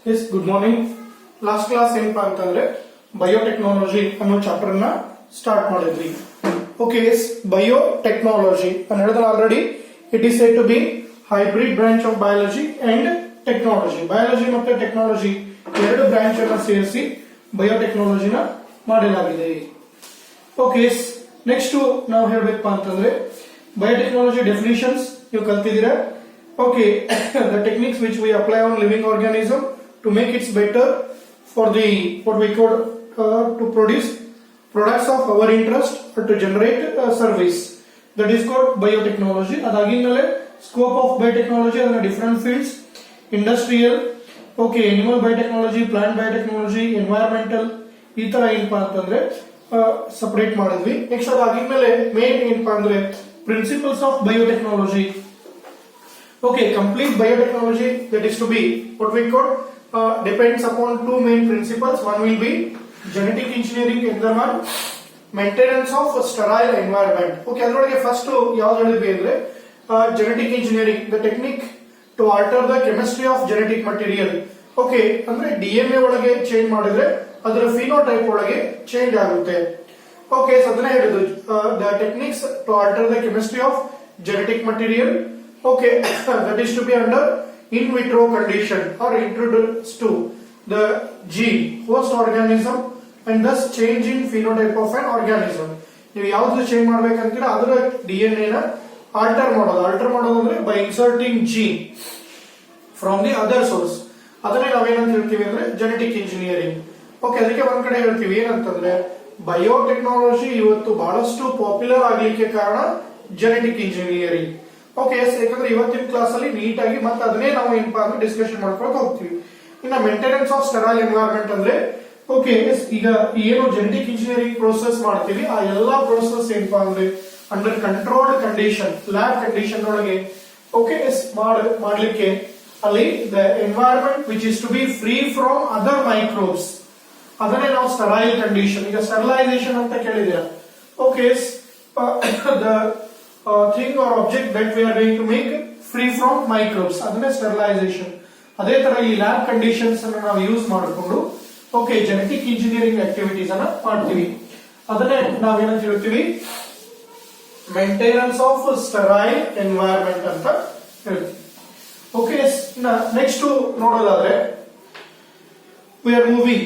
Yes, good morning. Last class ಏನಪ್ಪಾ ಅಂತಂದ್ರೆ biotechnology ಅನ್ನೋ ಚಾಪ್ಟರ್ ನ ಸ್ಟಾರ್ಟ್ ಮಾಡಿದ್ವಿ. ಓಕೆ, ಬಯೋಟೆಕ್ನಾಲಜಿ ನಾನು ಹೇಳಿದ್ರೆ already it is said to be hybrid branch of biology and technology. Biology ಮತ್ತೆ ಟೆಕ್ನಾಲಜಿ ಎರಡು ಬ್ರಾಂಚ್ ಅನ್ನ ಸೇರಿಸಿ ಬಯೋಟೆಕ್ನಾಲಜಿನ ಮಾಡಲಾಗಿದೆ. ಓಕೆ, ನೆಕ್ಸ್ಟ್ ನಾವು ಹೇಳ್ಬೇಕಪ್ಪ ಅಂತಂದ್ರೆ ಬಯೋಟೆಕ್ನಾಲಜಿ ಡೆಫಿನಿಷನ್ಸ್ ನೀವು ಕಲ್ತಿದ್ದೀರಾ. Okay, the techniques which we apply on living organism to make it better for the what we call to produce products of our interest or to generate service, that is called biotechnology. Adagimele scope of biotechnology and different fields: industrial, okay, animal biotechnology, plant biotechnology, environmental. ಈ ತರ ಏನಪ್ಪಾ ಅಂತಂದ್ರೆ separate ಮಾಡಿದ್ವಿ. Next ಅದಾಗಿದ್ಮೇಲೆ main ಏನಪ್ಪಾ ಅಂದ್ರೆ principles of biotechnology. Okay, complete biotechnology, that is to be what we call depends upon two main principles. One will be genetic engineering and the one maintenance of sterile environment. Okay, adrolage first yavu helidvi andre genetic engineering, the technique to alter the chemistry of genetic material. Okay, andre DNA ಒಳಗೆ change ಮಾಡಿದ್ರೆ ಅದರ phenotype ಒಳಗೆ change ಆಗುತ್ತೆ. Okay, so ಅದನ್ನ ಹೇಳಿದ್ರು the techniques to alter the chemistry of genetic material. Okay, that is to be under in vitro condition or introduced to the gene host organism and thus change in phenotype of an organism. ನೀವು ಯಾವುದು change ಮಾಡ್ಬೇಕಂತೀರ ಅದರ DNA ನ alter ಮಾಡೋದು ಅಂದ್ರೆ by inserting gene from the other source. ಅದನ್ನೇ ನಾವೇನಂತ ಹೇಳ್ತೀವಿ ಅಂದ್ರೆ ಜೆನೆಟಿಕ್ ಇಂಜಿನಿಯರಿಂಗ್. ಓಕೆ, ಅದಕ್ಕೆ ಒಂದ್ ಕಡೆ ಹೇಳ್ತೀವಿ ಏನಂತಂದ್ರೆ ಬಯೋಟೆಕ್ನಾಲಜಿ ಇವತ್ತು ಬಹಳಷ್ಟು ಪಾಪ್ಯುಲರ್ ಆಗ್ಲಿಕ್ಕೆ ಕಾರಣ ಜೆನೆಟಿಕ್ ಇಂಜಿನಿಯರಿಂಗ್. ಓಕೆ, ಯಾಕಂದ್ರೆ ಇವತ್ತಿನ ಕ್ಲಾಸ್ ಅಲ್ಲಿ ನೀಟ್ ಆಗಿ ಮತ್ತೆ ಅದನ್ನೇ ನಾವು ಏನಪ್ಪಾ ಅಂದ್ರೆ ಡಿಸ್ಕಷನ್ ಮಾಡ್ಕೊತ ಹೋಗ್ತೀವಿ. ಇನ್ನ ಮೇಂಟೆನೆನ್ಸ್ ಆಫ್ ಸ್ಟೆರೈಲ್ ಎನ್ವೈರನ್ಮೆಂಟ್ ಅಂದ್ರೆ ಓಕೆ, ಈಗ ಏನು ಜೆನೆಟಿಕ್ ಇಂಜಿನಿಯರಿಂಗ್ ಪ್ರೋಸೆಸ್ ಮಾಡ್ತೀವಿ ಆ ಎಲ್ಲಾ ಪ್ರೋಸೆಸ್ ಏನಪ್ಪಾ ಅಂದ್ರೆ under controlled condition, lab condition ಒಳಗೆ ಓಕೆ ಮಾಡ್ಲಿಕ್ಕೆ ಅಲ್ಲಿ the environment which is to be free from other microbes, ಅದನ್ನೇ ನಾವು ಸ್ಟೆರೈಲ್ ಕಂಡೀಷನ್. ಈಗ ಸ್ಟೆರಿಲೈಸೇಷನ್ ಅಂತ ಕೇಳಿದ್ದೀರಾ. Okay, the thing or object that we are going to make free from microbes, adane sterilization. ಅದೇ ತರ ಈ ಲ್ಯಾಬ್ ಕಂಡೀಷನ್ಸ್ ಅನ್ನು ನಾವು ಯೂಸ್ ಮಾಡಿಕೊಂಡು ಓಕೆ ಜೆನೆಟಿಕ್ ಇಂಜಿನಿಯರಿಂಗ್ ಆಕ್ಟಿವಿಟೀಸ್ ಅನ್ನ ಮಾಡ್ತೀವಿ. ಅದನ್ನೇ ನಾವೇನಂತ ಹೇಳ್ತೀವಿ ಮೇಂಟೆನೆನ್ಸ್ ಆಫ್ ಸ್ಟೆರೈಲ್ ಎನ್ವೈರನ್ಮೆಂಟ್ ಅಂತ ಹೇಳ್ತೀವಿ. ಓಕೆ, ನೆಕ್ಸ್ಟ್ ನೋಡೋದಾದ್ರೆ we are moving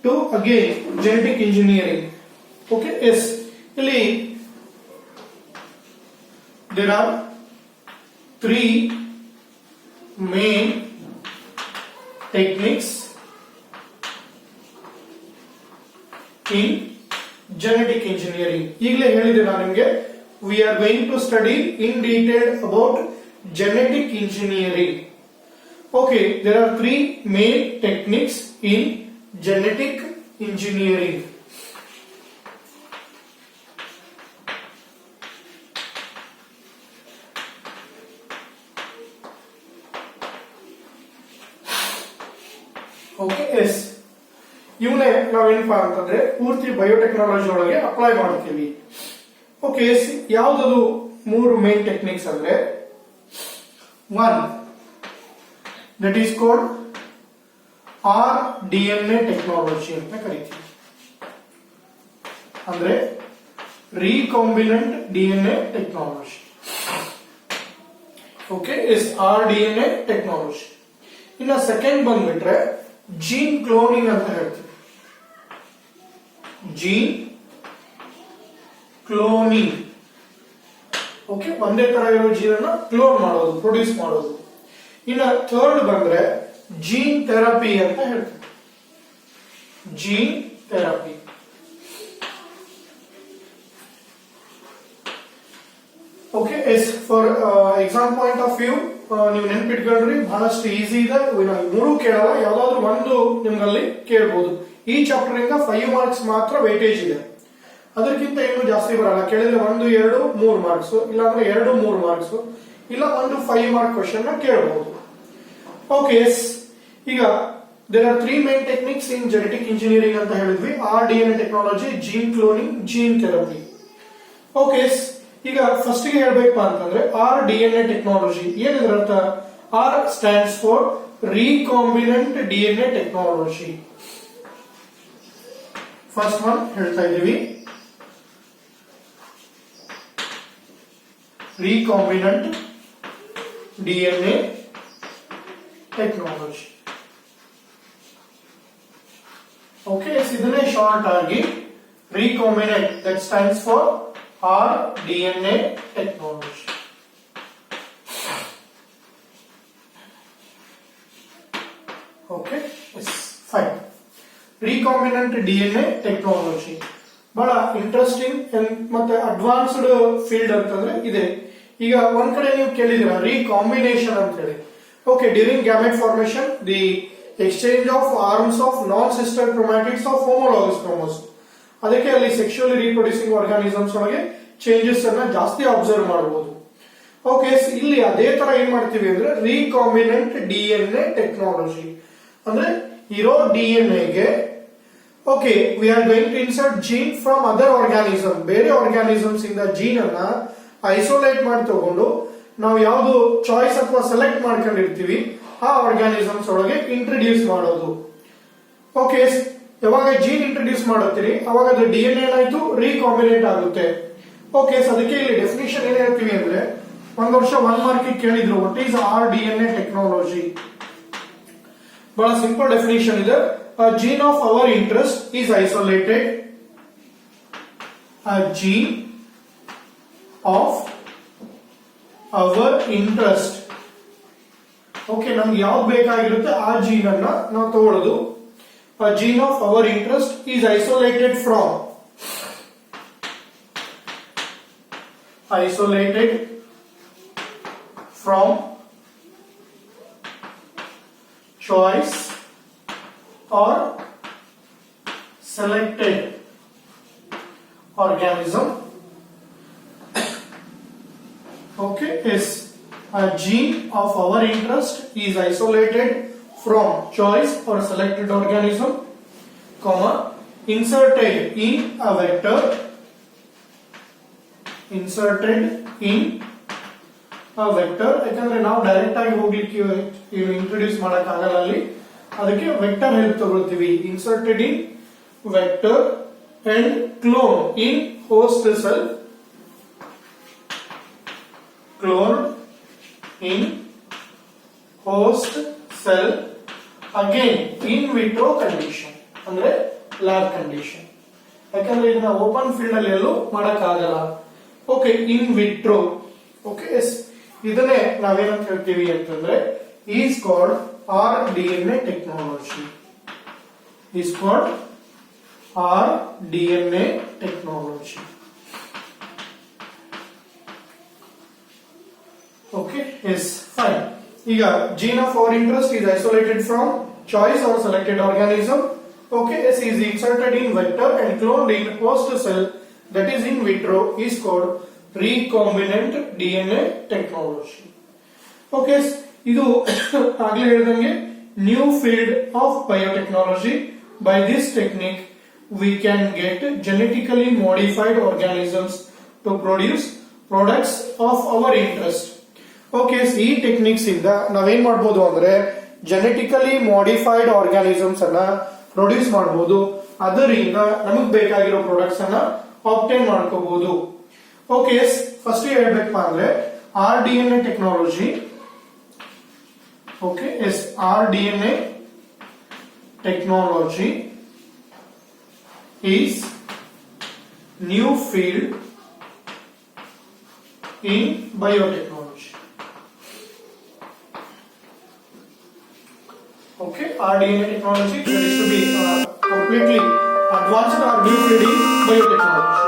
to again genetic engineering. Okay, yes, ಇಲ್ಲಿ there are three main techniques in genetic engineering. ಈಗಲೇ ಹೇಳಿದೆ ನಾನು ನಿಮಗೆ we are going to study in detail about genetic engineering. Okay, there are three main techniques in genetic engineering. Okay, yes, ಇವನ್ನೇ ನಾವೇನಪ್ಪಾ ಅಂತಂದ್ರೆ ಪೂರ್ತಿ biotechnology ಒಳಗೆ ಅಪ್ಲೈ ಮಾಡ್ತೀವಿ. ಓಕೆ, ಯಾವ್ದದು ಮೂರು ಮೇನ್ ಟೆಕ್ನಿಕ್ಸ್ ಅಂದ್ರೆ one that is called RDNA technology ಅಂತ ಕರಿತೀವಿ. ಅಂದ್ರೆ recombinant DNA technology. Okay, yes, RDNA technology. ಇನ್ನ ಸೆಕೆಂಡ್ ಬಂದ್ಬಿಟ್ರೆ ಜೀನ್ ಕ್ಲೋನಿಂಗ್ ಅಂತ ಹೇಳ್ತೀವಿ. Gene cloning. ಓಕೆ, ಒಂದೇ ತರ ಇರೋ ಜೀನ್ ಅನ್ನ ಕ್ಲೋನ್ ಮಾಡೋದು, ಪ್ರೊಡ್ಯೂಸ್ ಮಾಡೋದು. ಇನ್ನ ಥರ್ಡ್ ಬಂದ್ರೆ ಜೀನ್ ಥೆರಪಿ ಅಂತ ಹೇಳ್ತೀವಿ. Gene therapy. Okay, yes, for exam point of view ನೀವು ನೆನ್ಪಿಟ್ಕೊಳ್ರಿ, ಬಹಳಷ್ಟು ಈಸಿ ಇದೆ. ಮೂರು ಕೇಳಲ್ಲ, ಯಾವ್ದಾದ್ರು ಒಂದು ನಿಮ್ಗಲ್ಲಿ ಕೇಳಬಹುದು. ಈ ಚಾಪ್ಟರ್ ಇಂದ 5 ಮಾರ್ಕ್ಸ್ ಮಾತ್ರ ವೇಟೇಜ್ ಇದೆ, ಅದಕ್ಕಿಂತ ಏನು ಜಾಸ್ತಿ ಬರಲ್ಲ. ಕೇಳಿದ್ರೆ 1, 2, 3 ಮಾರ್ಕ್ಸ್, ಇಲ್ಲಾಂದ್ರೆ 2, 3 ಮಾರ್ಕ್ಸ್, ಇಲ್ಲ 1 5 ಮಾರ್ಕ್ ಕ್ವಶನ್ ನ ಕೇಳಬಹುದು. ಓಕೆ, ಈಗ there are three main techniques in genetic engineering ಅಂತ ಹೇಳಿದ್ವಿ. RDNA technology, gene cloning, gene therapy. Okay, ಈಗ ಫಸ್ಟ್ ಗೆ ಹೇಳ್ಬೇಕಪ್ಪ ಅಂತಂದ್ರೆ RDNA ಟೆಕ್ನಾಲಜಿ ಏನಿದ್ರ ಅರ್ಥ? R stands for recombinant DNA technology. First one ಹೇಳ್ತಾ ಇದೀವಿ recombinant DNA technology. Okay, ಇದನ್ನೇ ಶಾರ್ಟ್ ಆಗಿ recombinant, that stands for rDNA technology. Okay, yes, fine. Recombinant DNA technology ಬಹಳ ಇಂಟ್ರೆಸ್ಟಿಂಗ್ ಮತ್ತೆ ಅಡ್ವಾನ್ಸ್ಡ್ ಫೀಲ್ಡ್ ಅಂತಂದ್ರೆ ಇದೆ. ಈಗ ಒಂದ್ ಕಡೆ ನೀವು ಕೇಳಿದಿರ ರೀಕಾಂಬಿನೇಷನ್ ಅಂತ ಹೇಳಿ. Okay, during gamete formation the exchange of arms of non sister chromatids of homologous chromosome. ಅದಕ್ಕೆ ಅಲ್ಲಿ ಸೆಕ್ಸುಯಲಿ ರೀಪ್ರೊಡ್ಯೂಸಿಂಗ್ ಆರ್ಗಾನಿಸಮ್ಸ್ ಒಳಗೆ ಚೇಂಜಸ್ ಅನ್ನ ಜಾಸ್ತಿ ಅಬ್ಸರ್ವ್ ಮಾಡಬಹುದು. ಓಕೆ, ಇಲ್ಲಿ ಅದೇ ತರ ಏನ್ ಮಾಡ್ತೀವಿ ಅಂದ್ರೆ ರೀಕಾಂಬಿನೆಂಟ್ ಡಿಎನ್ಎ ಟೆಕ್ನಾಲಜಿ ಅಂದ್ರೆ ಇರೋ ಡಿಎನ್ಎಗೆ okay we are going to insert gene from other organism. ಬೇರೆ ಆರ್ಗಾನಿಸಮ್ಸ್ ಇಂದ ಜೀನ್ ಅನ್ನ ಐಸೋಲೇಟ್ ಮಾಡಿ ತಗೊಂಡು ನಾವು ಯಾವ್ದು ಚಾಯ್ಸ್ ಅಥವಾ ಸೆಲೆಕ್ಟ್ ಮಾಡ್ಕೊಂಡಿರ್ತೀವಿ ಆ ಆರ್ಗಾನಿಸಮ್ಸ್ ಒಳಗೆ ಇಂಟ್ರೊಡ್ಯೂಸ್ ಮಾಡೋದು. ಓಕೆ, ಯಾವಾಗ ಜೀನ್ ಇಂಟ್ರೊಡ್ಯೂಸ್ ಮಾಡುತ್ತೀರಿ ಅವಾಗ ಅದು ಡಿಎನ್ಎ ಏನಾಯ್ತು ರೀಕಾಂಬಿನೆಂಟ್ ಆಗುತ್ತೆ. ಓಕೆ, ಅದಕ್ಕೆ ಇಲ್ಲಿ ಡೆಫಿನಿಷನ್ ಏನ್ ಹೇಳ್ತೀವಿ ಅಂದ್ರೆ ಒಂದ್ ವರ್ಷ 1 ಮಾರ್ಕ್ ಕೇಳಿದ್ರು ವಾಟ್ ಈಸ್ rDNA ಟೆಕ್ನಾಲಜಿ. ಬಹಳ ಸಿಂಪಲ್ ಡೆಫಿನಿಷನ್ ಇದೆ. A gene of our interest is isolated. A gene of our interest. Okay, ನಮ್ಗೆ ಯಾವ್ದು ಬೇಕಾಗಿರುತ್ತೆ ಆ ಜೀನ್ ಅನ್ನ ನಾವು ತಗೊಳ್ಳೋದು. A gene of our interest is isolated from choice or selected organism. Okay, is a gene of our interest is isolated from choice or selected organism, comma, inserted in a vector, ಯಾಕಂದ್ರೆ ನಾವು direct ಆಗಿ ಹೋಗ್ಲಿಕ್ಕೆ introduce ಮಾಡಕ್ ಆಗಲ್ಲ ಅಲ್ಲಿ, ಅದಕ್ಕೆ vector help ತಗೊಳ್ತೀವಿ. Inserted in vector and clone in host cell, clone in host cell, again in vitro condition ಅಂದ್ರೆ ಲ್ಯಾಬ್ ಕಂಡೀಷನ್. ಯಾಕಂದ್ರೆ ಇದನ್ನ ಓಪನ್ ಫೀಲ್ಡ್ ಅಲ್ಲಿ ಎಲ್ಲೂ ಮಾಡಕ್ ಆಗಲ್ಲ. Okay, in vitro. Okay, yes, ಇದನ್ನೇ ನಾವೇನಂತ ಹೇಳ್ತೀವಿ ಅಂತಂದ್ರೆ is called rDNA technology. Is called rDNA technology. Okay, yes, fine. ಈಗ gene of our interest is isolated from choice or selected organism. Okay, yes, is inserted in vector and cloned in host cell, that is in vitro, is called recombinant DNA technology. Okay, ಇದು ಆಗ್ಲೇ ಹೇಳಿದಂಗೆ new field of biotechnology. By this technique we can get genetically modified organisms to produce products of our interest. Okay, ಈ techniques ಇಂದ ನಾವೇನ್ ಮಾಡಬಹುದು ಅಂದ್ರೆ genetically modified organisms ಅನ್ನ produce ಮಾಡಬಹುದು. ಅದರಿಂದ ನಮಗ್ ಬೇಕಾಗಿರೋ ಪ್ರಾಡಕ್ಟ್ಸ್ ಅನ್ನ ಆಬ್ಟೈನ್ ಮಾಡ್ಕೋಬಹುದು. ಓಕೆ, ಫಸ್ಟ್ ಹೇಳ್ಬೇಕಪ್ಪ ಅಂದ್ರೆ rDNA technology. Okay, is rDNA technology is new field in biotechnology. Okay, rDNA technology that is to be completely advanced or new field in biotechnology.